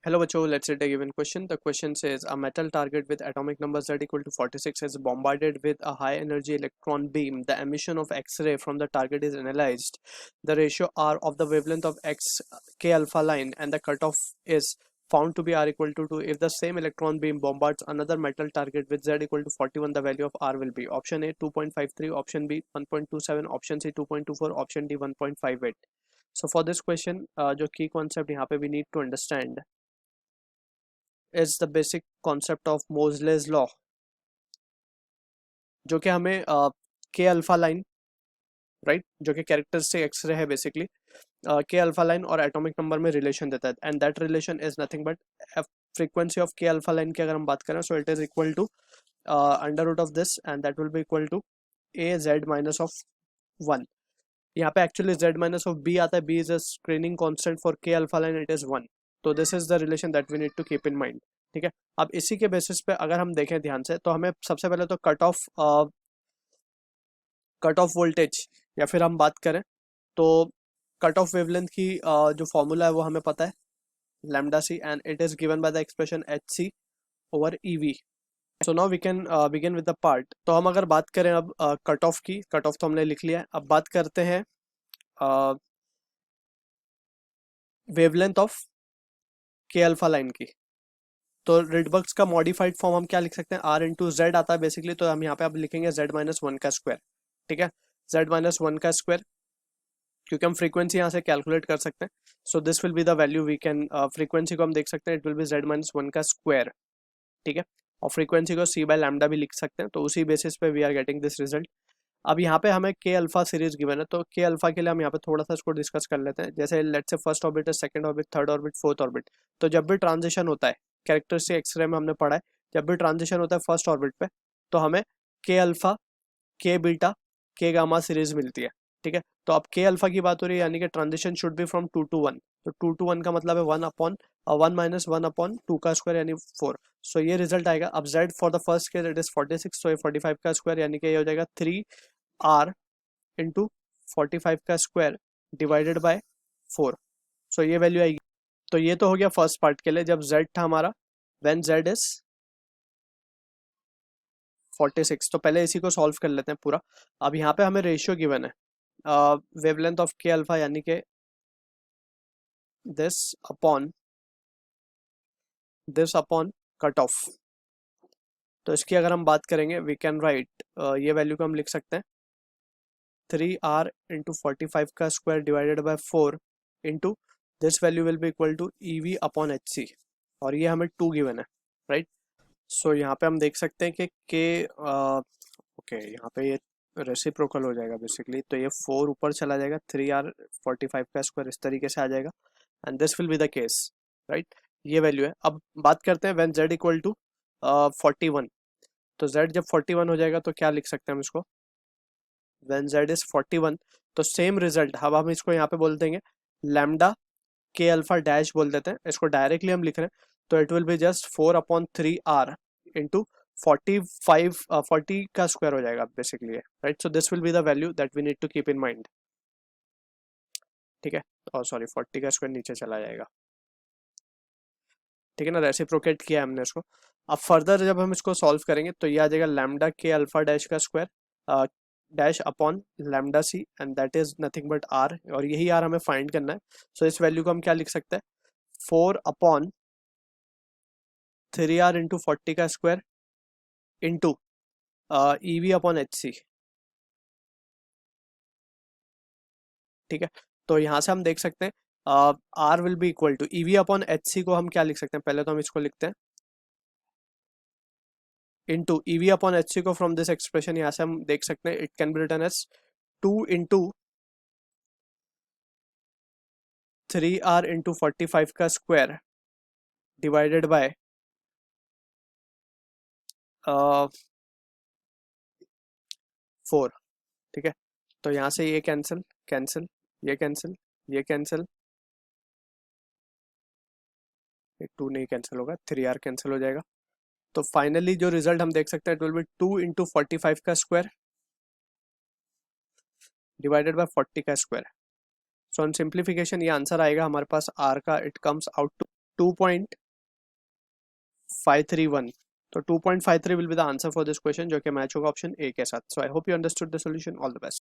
Hello बच्चों, let's take a given question. The question says a metal target with atomic number Z equal to 46 is bombarded with a high energy electron beam. The emission of X-ray from the target is analyzed. The ratio R of the wavelength of X K alpha line and the cutoff is found to be R equal to 2. If the same electron beam bombards another metal target with Z equal to 41, the value of R will be option A 2.53, option B 1.27, option C 2.24, option D 1.58. So for this question, जो key concept यहाँ पे we need to understand is the basic concept of Moseley's law, जो कि हमें K alpha line, right, जो कि characteristic X ray है basically, K alpha line और एटॉमिक नंबर में रिलेशन देता है, and that relation is nothing but frequency of K alpha line की अगर हम बात करें, so it is equal to under root of this and that will be equal to a Z minus of 1. यहाँ पे actually Z minus of B आता है, B is a screening constant for K alpha line, it is 1. तो this is the relation that we need to keep in mind. ठीक है, अब इसी के बेसिस पे अगर हम देखें ध्यान से, तो हमें सबसे पहले तो कट ऑफ वोल्टेज या फिर हम बात करें तो कट ऑफ वेवलेंथ की जो फॉर्मूला है वो हमें पता है, lambda C, and it is given by the expression H C over E V. So now we can begin with the part. तो हम अगर बात करें अब कट ऑफ की, कट ऑफ तो हमने लिख लिया है, अब बात करते हैं wavelength of K alpha line की. तो रिडबर्ग्स का मॉडिफाइड फॉर्म हम क्या लिख सकते हैं, आर इंटू जेड आता है बेसिकली, तो हम यहाँ पे अब लिखेंगे जेड माइनस वन का स्क्वायर. ठीक है, जेड माइनस वन का स्क्वायर, क्योंकि हम फ्रीक्वेंसी यहाँ से कैलकुलेट कर सकते हैं. So this will be the value we can, frequency को हम देख सकते हैं, it will be Z minus one का स्क्वायर. ठीक है, और फ्रीक्वेंसी को सी बाय लैम्डा भी लिख सकते हैं, तो उसी बेसिस पे we are getting this result. अब यहाँ पे हमें के अल्फा सीरीज गिवन है, तो के अल्फा के लिए हम यहाँ पे थोड़ा सा इसको डिस्कस कर लेते हैं. जैसे लेट्स से फर्स्ट ऑर्बिट है, second orbit, third orbit, fourth orbit. तो जब भी ट्रांजिशन होता है, कैरेक्टरिस्टिक एक्सरे में हमने पढ़ा है, जब भी ट्रांजिशन होता है फर्स्ट ऑर्बिट पे, तो हमें के अल्फा, के बीटा, के गामा सीरीज मिलती है. ठीक है, तो अब के अल्फा की बात हो रही है, यानी कि transition should be from 2 to 1. तो 2 to 1 का मतलब है 1/1 - 1 का स्क्वायर यानी 4. सो ये रिजल्ट आएगा. अब Z for the first case it is 46, तो ये 45 का स्क्वायर यानी कि ये हो जाएगा 3r इंटू 45 का स्क्वायर डिवाइडेड बाय 4. सो ये वैल्यू आएगी. तो ये तो हो गया फर्स्ट पार्ट के लिए, जब z था हमारा, व्हेन z इज 46. तो पहले इसी को सॉल्व कर लेते हैं पूरा. अब यहाँ पे हमें रेशियो गिवन है वेवलेंथ ऑफ के अल्फा, यानी कि दिस अपॉन कट ऑफ. तो इसकी अगर हम बात करेंगे, वी कैन राइट, ये वैल्यू को हम लिख सकते हैं 3r इंटू 45 का square divided by 4 into this value will be equal to E V upon H C, और ये हमें 2 गिवन है, राइट. सो यहाँ पे हम देख सकते हैं कि ओके, यहाँ पे ये रेसिप्रोकल हो जाएगा बेसिकली, तो ये 4 ऊपर चला जाएगा, 3r 45 का स्क्वायर इस तरीके से आ जाएगा, and this will be the case, right. ये वैल्यू है. अब बात करते हैं व्हेन z इक्वल टू 41. तो z जब 41 हो जाएगा तो क्या लिख सकते हैं हम इसको, व्हेन z इज 41, तो सेम रिजल्ट. अब हम इसको यहाँ पे बोल देंगे लैम्डा के अल्फा डैश बोल देते हैं, इसको डायरेक्टली हम लिख रहे हैं, तो it will be just 4/3r into 40 का स्क्वायर हो जाएगा basically, right. So this will be the value that we need to keep in mind. ठीक है, और सॉरी 40 का स्क्वायर नीचे चला जाएगा. ठीक है ना, रेसिप्रोकेट किया हमने इसको. अब फर्दर जब हम इसको सॉल्व करेंगे तो ये आ जाएगा लैम्डा के अल्फा डैश का square dash upon lambda C, and that is nothing but R, और यही आर हमें फाइंड करना है. सो इस वैल्यू को हम क्या लिख सकते हैं, 4/3r इंटू 40 का square into E V upon H C. ठीक है, तो यहाँ से हम देख सकते हैं R will be equal to E V upon H C, को हम क्या लिख सकते हैं, पहले तो हम इसको लिखते हैं into E V upon H C को फ्रॉम दिस एक्सप्रेशन यहाँ से हम देख सकते हैं, it can be written as 2 into 3r into 45 का स्क्वायर डिवाइडेड बाय 4. ठीक है, तो यहाँ से ये कैंसिल कैंसिल, ये कैंसिल, ये कैंसिल, 2 नहीं कैंसिल होगा, 3r कैंसिल हो जाएगा. तो फाइनली जो रिजल्ट हम देख सकते हैं, इट विल बी 2 इंटू 45 का स्क्वायर डिवाइडेड बाय 40 का स्क्वायर. सो ऑन सिंप्लीफिकेशन ये आंसर आएगा हमारे पास r का, इट कम्स आउट टू 2.531. तो 2.53 will be the answer for this question, जो कि मैच होगा ऑप्शन ए के साथ. So I hope you understood the solution. All the best.